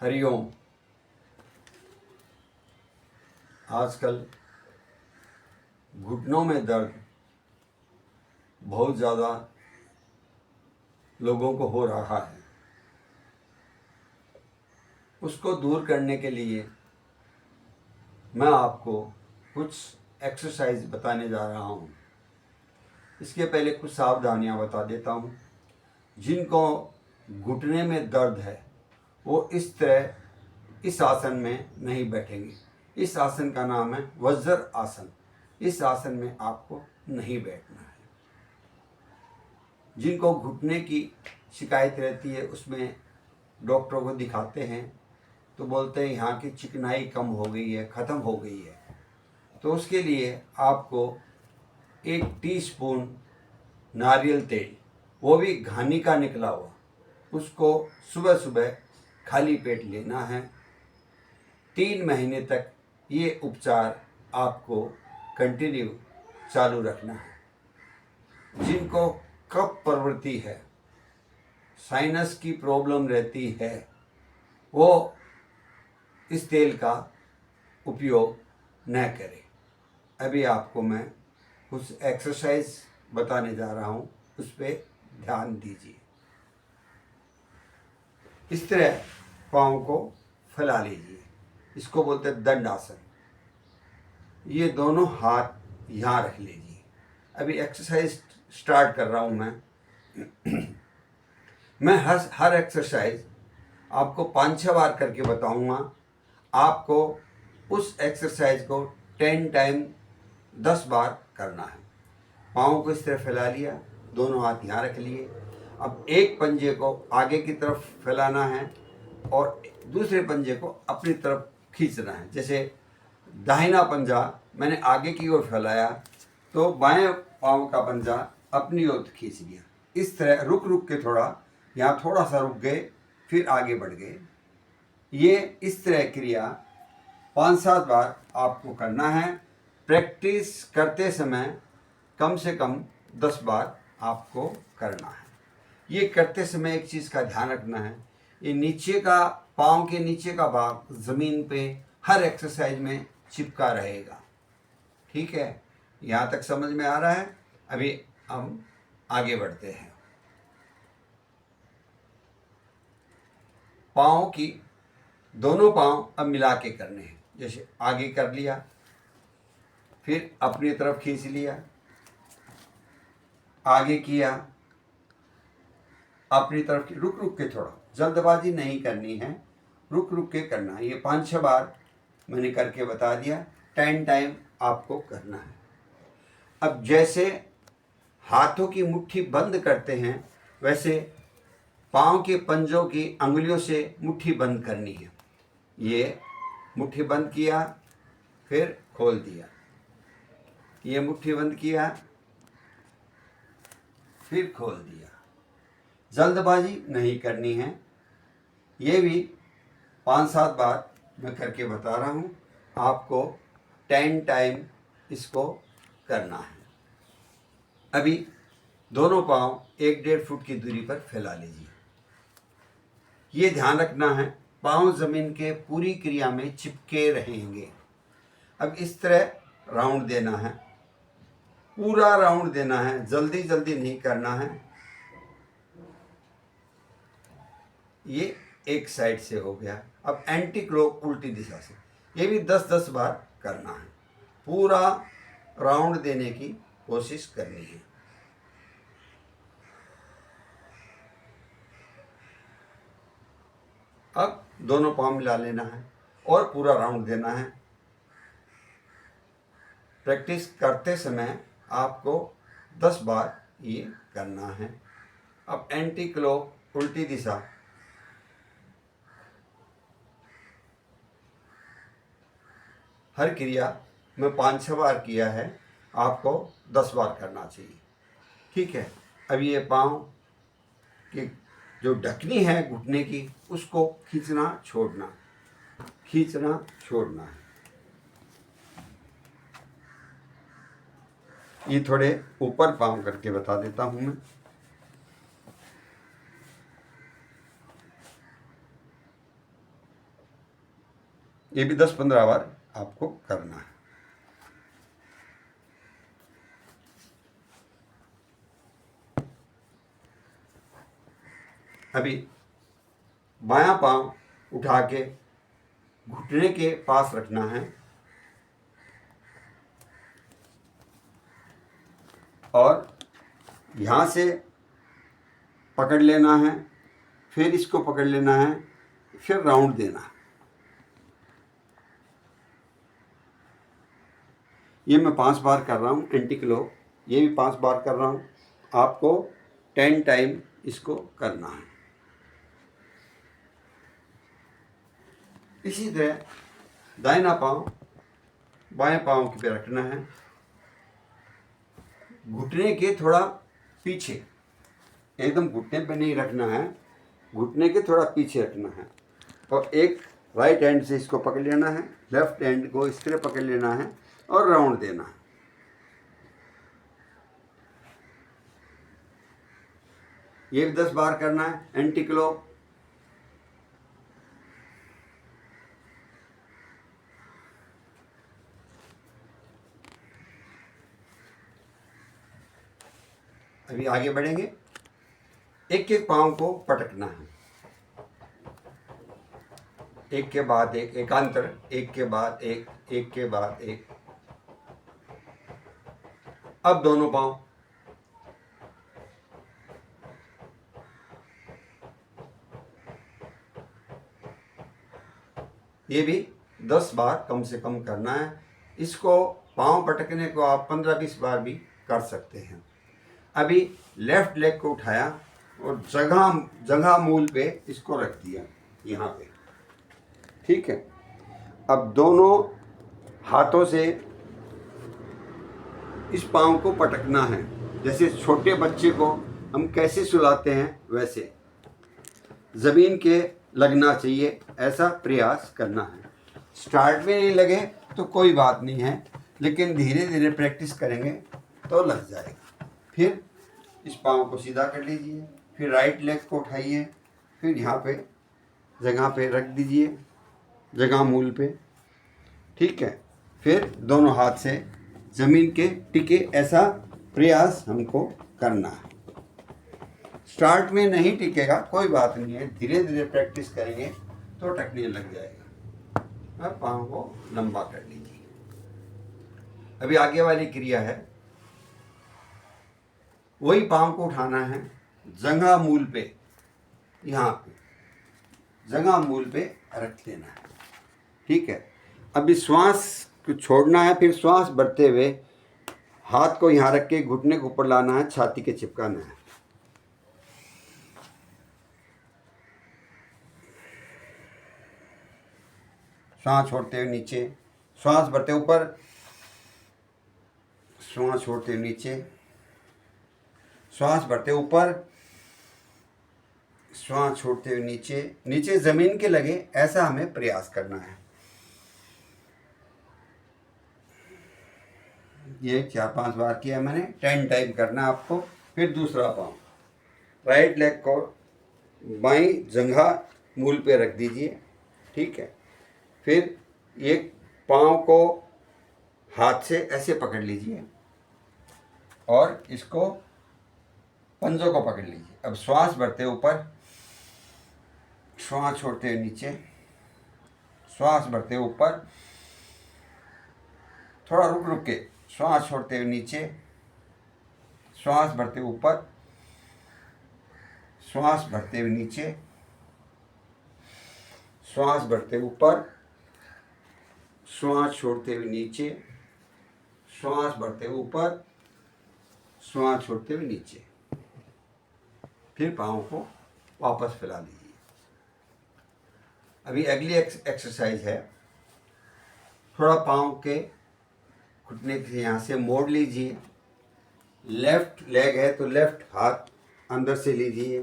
हरिओम। आजकल घुटनों में दर्द बहुत ज़्यादा लोगों को हो रहा है। उसको दूर करने के लिए मैं आपको कुछ एक्सरसाइज बताने जा रहा हूँ। इसके पहले कुछ सावधानियाँ बता देता हूँ। जिनको घुटने में दर्द है वो इस तरह इस आसन में नहीं बैठेंगे। इस आसन का नाम है वज्र आसन। इस आसन में आपको नहीं बैठना है। जिनको घुटने की शिकायत रहती है उसमें डॉक्टरों को दिखाते हैं तो बोलते हैं यहाँ की चिकनाई कम हो गई है, ख़त्म हो गई है। तो उसके लिए आपको 1 टीस्पून नारियल तेल, वो भी घानी का निकला हुआ, उसको सुबह सुबह खाली पेट लेना है। 3 महीने तक ये उपचार आपको कंटिन्यू चालू रखना है। जिनको कफ प्रवृत्ति है, साइनस की प्रॉब्लम रहती है, वो इस तेल का उपयोग न करें। अभी आपको मैं कुछ एक्सरसाइज बताने जा रहा हूँ, उस पर ध्यान दीजिए। इस तरह पाँव को फैला लीजिए, इसको बोलते हैं दंड आसन। ये दोनों हाथ यहाँ रख लीजिए। अभी एक्सरसाइज स्टार्ट कर रहा हूँ मैं हर एक्सरसाइज आपको 5-6 बार करके बताऊँगा। आपको उस एक्सरसाइज को 10 टाइम 10 बार करना है। पाँव को इस तरह फैला लिया, दोनों हाथ यहाँ रख लिए। अब एक पंजे को आगे की तरफ फैलाना है और दूसरे पंजे को अपनी तरफ खींचना है। जैसे दाहिना पंजा मैंने आगे की ओर फैलाया तो बाएं पाँव का पंजा अपनी ओर खींच लिया। इस तरह रुक रुक के यहाँ थोड़ा सा रुक गए, फिर आगे बढ़ गए। ये इस तरह क्रिया 5-7 बार आपको करना है। प्रैक्टिस करते समय कम से कम 10 बार आपको करना है। ये करते समय एक चीज़ का ध्यान रखना है, ये नीचे का पाँव के नीचे का भाग ज़मीन पे हर एक्सरसाइज में चिपका रहेगा। ठीक है, यहाँ तक समझ में आ रहा है? अभी हम आगे बढ़ते हैं। पाँव की दोनों पाँव अब मिला के करने हैं। जैसे आगे कर लिया, फिर अपनी तरफ खींच लिया, आगे किया, अपनी तरफ रुक रुक के, थोड़ा जल्दबाजी नहीं करनी है, रुक रुक के करना है। ये 5-6 बार मैंने करके बता दिया। 10 टाइम आपको करना है। अब जैसे हाथों की मुट्ठी बंद करते हैं वैसे पाँव के पंजों की अंगुलियों से मुट्ठी बंद करनी है। ये मुट्ठी बंद किया, फिर खोल दिया, ये मुट्ठी बंद किया, फिर खोल दिया। जल्दबाजी नहीं करनी है। ये भी 5-7 बार मैं करके बता रहा हूँ। आपको 10 टाइम इसको करना है। अभी दोनों पाँव 1-1.5 फुट की दूरी पर फैला लीजिए। ये ध्यान रखना है पाँव ज़मीन के पूरी क्रिया में चिपके रहेंगे। अब इस तरह राउंड देना है, पूरा राउंड देना है, जल्दी जल्दी नहीं करना है। ये एक साइड से हो गया। अब एंटी क्लॉक उल्टी दिशा से, ये भी 10-10 बार करना है। पूरा राउंड देने की कोशिश करनी है। अब दोनों पाँव मिला लेना है और पूरा राउंड देना है। प्रैक्टिस करते समय आपको 10 बार ये करना है। अब एंटी क्लॉक उल्टी दिशा, हर क्रिया में 5-6 बार किया है, आपको 10 बार करना चाहिए। ठीक है, अब ये पाँव की जो ढकनी है घुटने की, उसको खींचना छोड़ना, खींचना छोड़ना है। ये थोड़े ऊपर पाँव करके बता देता हूँ मैं। ये भी 10-15 बार आपको करना है। अभी बायां पांव उठा के घुटने के पास रखना है और यहाँ से पकड़ लेना है, फिर इसको पकड़ लेना है, फिर राउंड देना है। ये मैं 5 बार कर रहा हूँ एंटी क्लोक, ये भी 5 बार कर रहा हूँ। आपको 10 टाइम इसको करना है। इसी तरह दाहिना पाँव बाएं पाँव पे रखना है, घुटने के थोड़ा पीछे, एकदम घुटने पे नहीं रखना है, घुटने के थोड़ा पीछे रखना है। और एक राइट हैंड से इसको पकड़ लेना है, लेफ्ट हैंड को इस तरह पकड़ लेना है और राउंड देना है। ये भी 10 बार करना है एंटी क्लोक। अभी आगे बढ़ेंगे। एक एक पाँव को पटकना है, एक के बाद एक, एकांतर, एक के बाद एक, एक के बाद एक। अब दोनों पाँव, ये भी 10 बार कम से कम करना है। इसको पाँव पटकने को आप 15-20 बार भी कर सकते हैं। अभी लेफ्ट लेग को उठाया और जगह मूल पे इसको रख दिया यहाँ पे, ठीक है। अब दोनों हाथों से इस पाँव को पटकना है, जैसे छोटे बच्चे को हम कैसे सुलाते हैं वैसे ज़मीन के लगना चाहिए, ऐसा प्रयास करना है। स्टार्ट में नहीं लगे तो कोई बात नहीं है, लेकिन धीरे धीरे प्रैक्टिस करेंगे तो लग जाएगा। फिर इस पाँव को सीधा कर लीजिए, फिर राइट लेग को उठाइए, फिर यहाँ पे जगह पे रख दीजिए, जगह मूल पे, ठीक है। फिर दोनों हाथ से ज़मीन के टिके, ऐसा प्रयास हमको करना है। स्टार्ट में नहीं टिकेगा कोई बात नहीं है, धीरे धीरे प्रैक्टिस करेंगे तो टकने लग जाएगा। अब पाँव को लंबा कर लीजिए। अभी आगे वाली क्रिया है, वही पाँव को उठाना है, जंघा मूल पे, यहाँ पे जंघा मूल पे रख लेना है, ठीक है। अभी श्वास को छोड़ना है, फिर श्वास बढ़ते हुए हाथ को यहाँ रख के घुटने के ऊपर लाना है, छाती के चिपकाना है। श्वास छोड़ते हुए नीचे, श्वास बढ़ते ऊपर, श्वास छोड़ते हुए नीचे, श्वास बढ़ते ऊपर, श्वास छोड़ते हुए नीचे, नीचे जमीन के लगे, ऐसा हमें प्रयास करना है। ये 4-5 बार किया मैंने, 10 टाइम करना है आपको। फिर दूसरा पाँव, राइट लेग को बाईं जंघा मूल पे रख दीजिए, ठीक है। फिर एक पाँव को हाथ से ऐसे पकड़ लीजिए और इसको पंजों को पकड़ लीजिए। अब श्वास बढ़ते ऊपर, श्वास छोड़ते हुए नीचे, श्वास बढ़ते ऊपर, थोड़ा रुक रुक के श्वास छोड़ते हुए नीचे, श्वास बढ़ते ऊपर, श्वास भरते हुए नीचे, श्वास भरते ऊपर, श्वास छोड़ते हुए नीचे, श्वास भरते ऊपर, श्वास छोड़ते हुए नीचे। फिर पाँव को वापस फैला लीजिए। अभी अगली एक्सरसाइज है, थोड़ा पाँव के घुटने से यहाँ से मोड़ लीजिए। लेफ्ट लेग है तो लेफ्ट हाथ अंदर से लीजिए,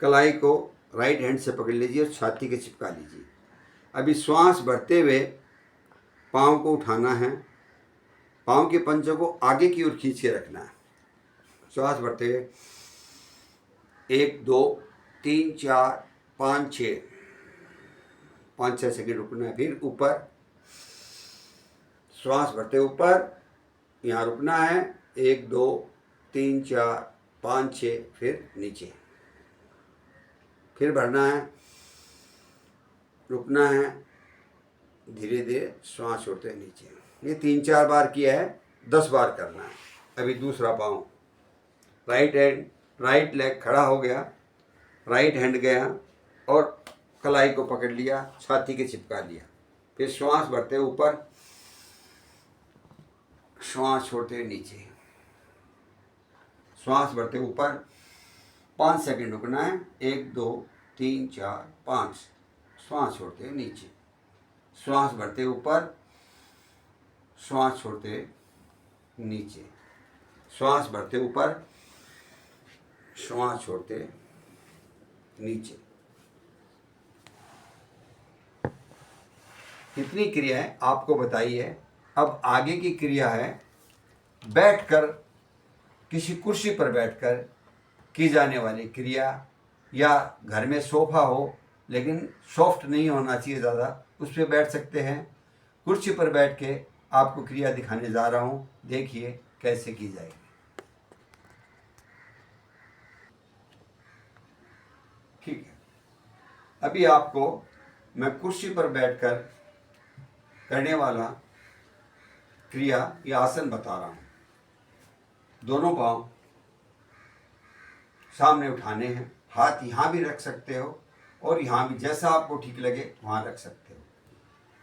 कलाई को राइट हैंड से पकड़ लीजिए और छाती के चिपका लीजिए। अभी श्वास भरते हुए पाँव को उठाना है, पाँव के पंजों को आगे की ओर खींच के रखना है। श्वास भरते हुए 1 2 3 4 5 6, 5-6 सेकंड रुकना है। फिर ऊपर श्वास भरते ऊपर, यहाँ रुकना है 1 2 3 4 5 6, फिर नीचे, फिर भरना है, रुकना है, धीरे धीरे श्वास छोड़ते नीचे। ये 3-4 बार किया है, 10 बार करना है। अभी दूसरा पाँव, राइट हैंड, राइट लेग खड़ा हो गया, राइट हैंड गया और कलाई को पकड़ लिया, छाती के चिपका लिया। फिर श्वास भरते ऊपर, श्वास छोड़ते नीचे, श्वास भरते ऊपर, 5 सेकंड रुकना है, 1 2 3 4 5, श्वास छोड़ते नीचे, श्वास भरते ऊपर, श्वास छोड़ते नीचे, श्वास भरते ऊपर, श्वास छोड़ते नीचे। कितनी क्रियाएं आपको बताई है। अब आगे की क्रिया है बैठकर, किसी कुर्सी पर बैठकर की जाने वाली क्रिया, या घर में सोफा हो लेकिन सॉफ्ट नहीं होना चाहिए ज़्यादा, उस पर बैठ सकते हैं। कुर्सी पर बैठ के आपको क्रिया दिखाने जा रहा हूँ, देखिए कैसे की जाएगी। ठीक है, अभी आपको मैं कुर्सी पर बैठकर करने वाला क्रिया या आसन बता रहा हूँ। दोनों पांव सामने उठाने हैं, हाथ यहाँ भी रख सकते हो और यहाँ भी, जैसा आपको ठीक लगे वहाँ रख सकते हो।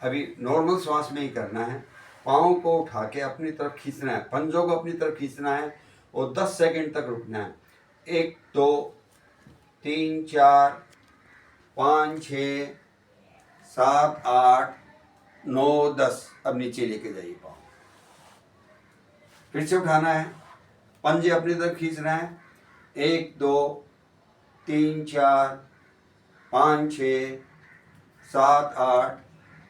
अभी नॉर्मल श्वास में ही करना है। पाँव को उठा के अपनी तरफ खींचना है, पंजों को अपनी तरफ खींचना है और 10 सेकंड तक रुकना है। 1 2 3 4 5 6 7 8 9 10। अब नीचे लेके जाइए पाँव, फिर से उठाना है, पंजे अपनी तरफ खींचना है। 1 2 3 4 5 6 7 8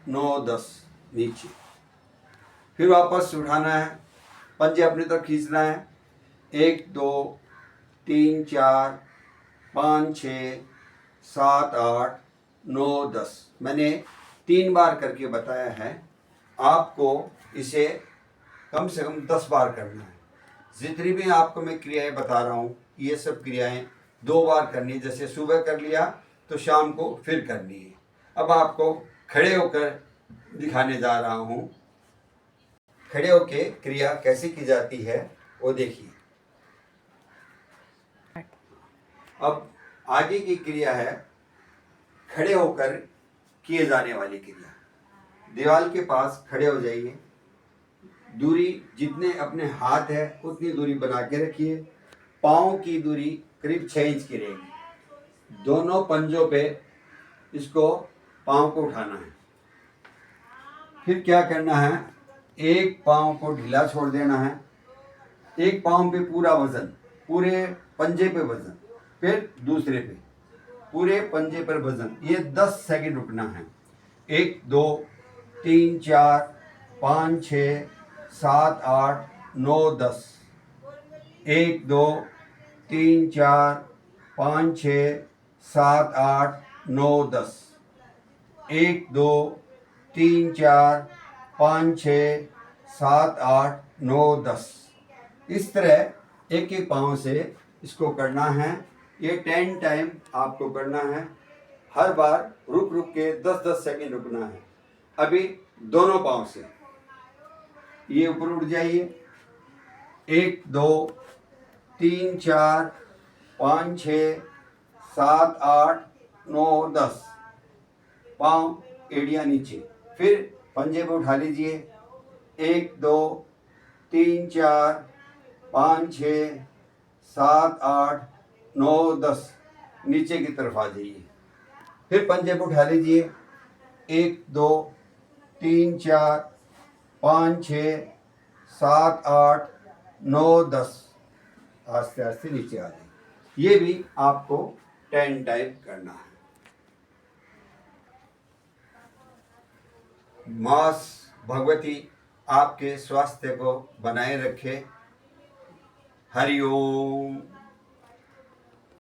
9 10, नीचे। फिर वापस उठाना है, पंजे अपनी तरफ खींचना है। 1 2 3 4 5 6 7 8 9 10। मैंने 3 बार करके बताया है, आपको इसे कम से कम 10 बार करना है। जितनी भी आपको मैं क्रियाएं बता रहा हूँ, ये सब क्रियाएं 2 बार करनी है। जैसे सुबह कर लिया तो शाम को फिर करनी है। अब आपको खड़े होकर दिखाने जा रहा हूँ, खड़े होकर क्रिया कैसे की जाती है वो देखिए। अब आगे की क्रिया है खड़े होकर किए जाने वाली क्रिया। दीवार के पास खड़े हो जाइए, दूरी जितने अपने हाथ है उतनी दूरी बना के रखिए। पाँव की दूरी करीब 6 इंच की रहेगी। दोनों पंजों पे इसको, पाँव को उठाना है। फिर क्या करना है, एक पाँव को ढीला छोड़ देना है, एक पाँव पे पूरा वजन, पूरे पंजे पे वजन, फिर दूसरे पे पूरे पंजे पर वजन। ये 10 सेकंड रुकना है। 1 2 3 4 5 6 7 8 9 10। 1 2 3 4 5 6 7 8 9 10। 1 2 3 4 5 6 7 8 9 10। इस तरह एक एक पाँव से इसको करना है। ये 10 टाइम आपको करना है। हर बार रुक रुक के 10-10 सेकंड रुकना है। अभी दोनों पाँव से ये ऊपर उठ जाइए। 1 2 3 4 5 6 7 8 9 10। पाँव एड़ियाँ नीचे, फिर पंजे पे उठा लीजिए। 1 2 3 4 5 6 7 8 9 10, नीचे की तरफ आ जाइए। फिर पंजे पे उठा लीजिए। 1 2 3 4 5 6 7 8 9 10, आस्ते आस्ते नीचे आ जाइए। ये भी आपको 10 टाइम करना है। माँ भगवती आपके स्वास्थ्य को बनाए रखे। हरि ओम।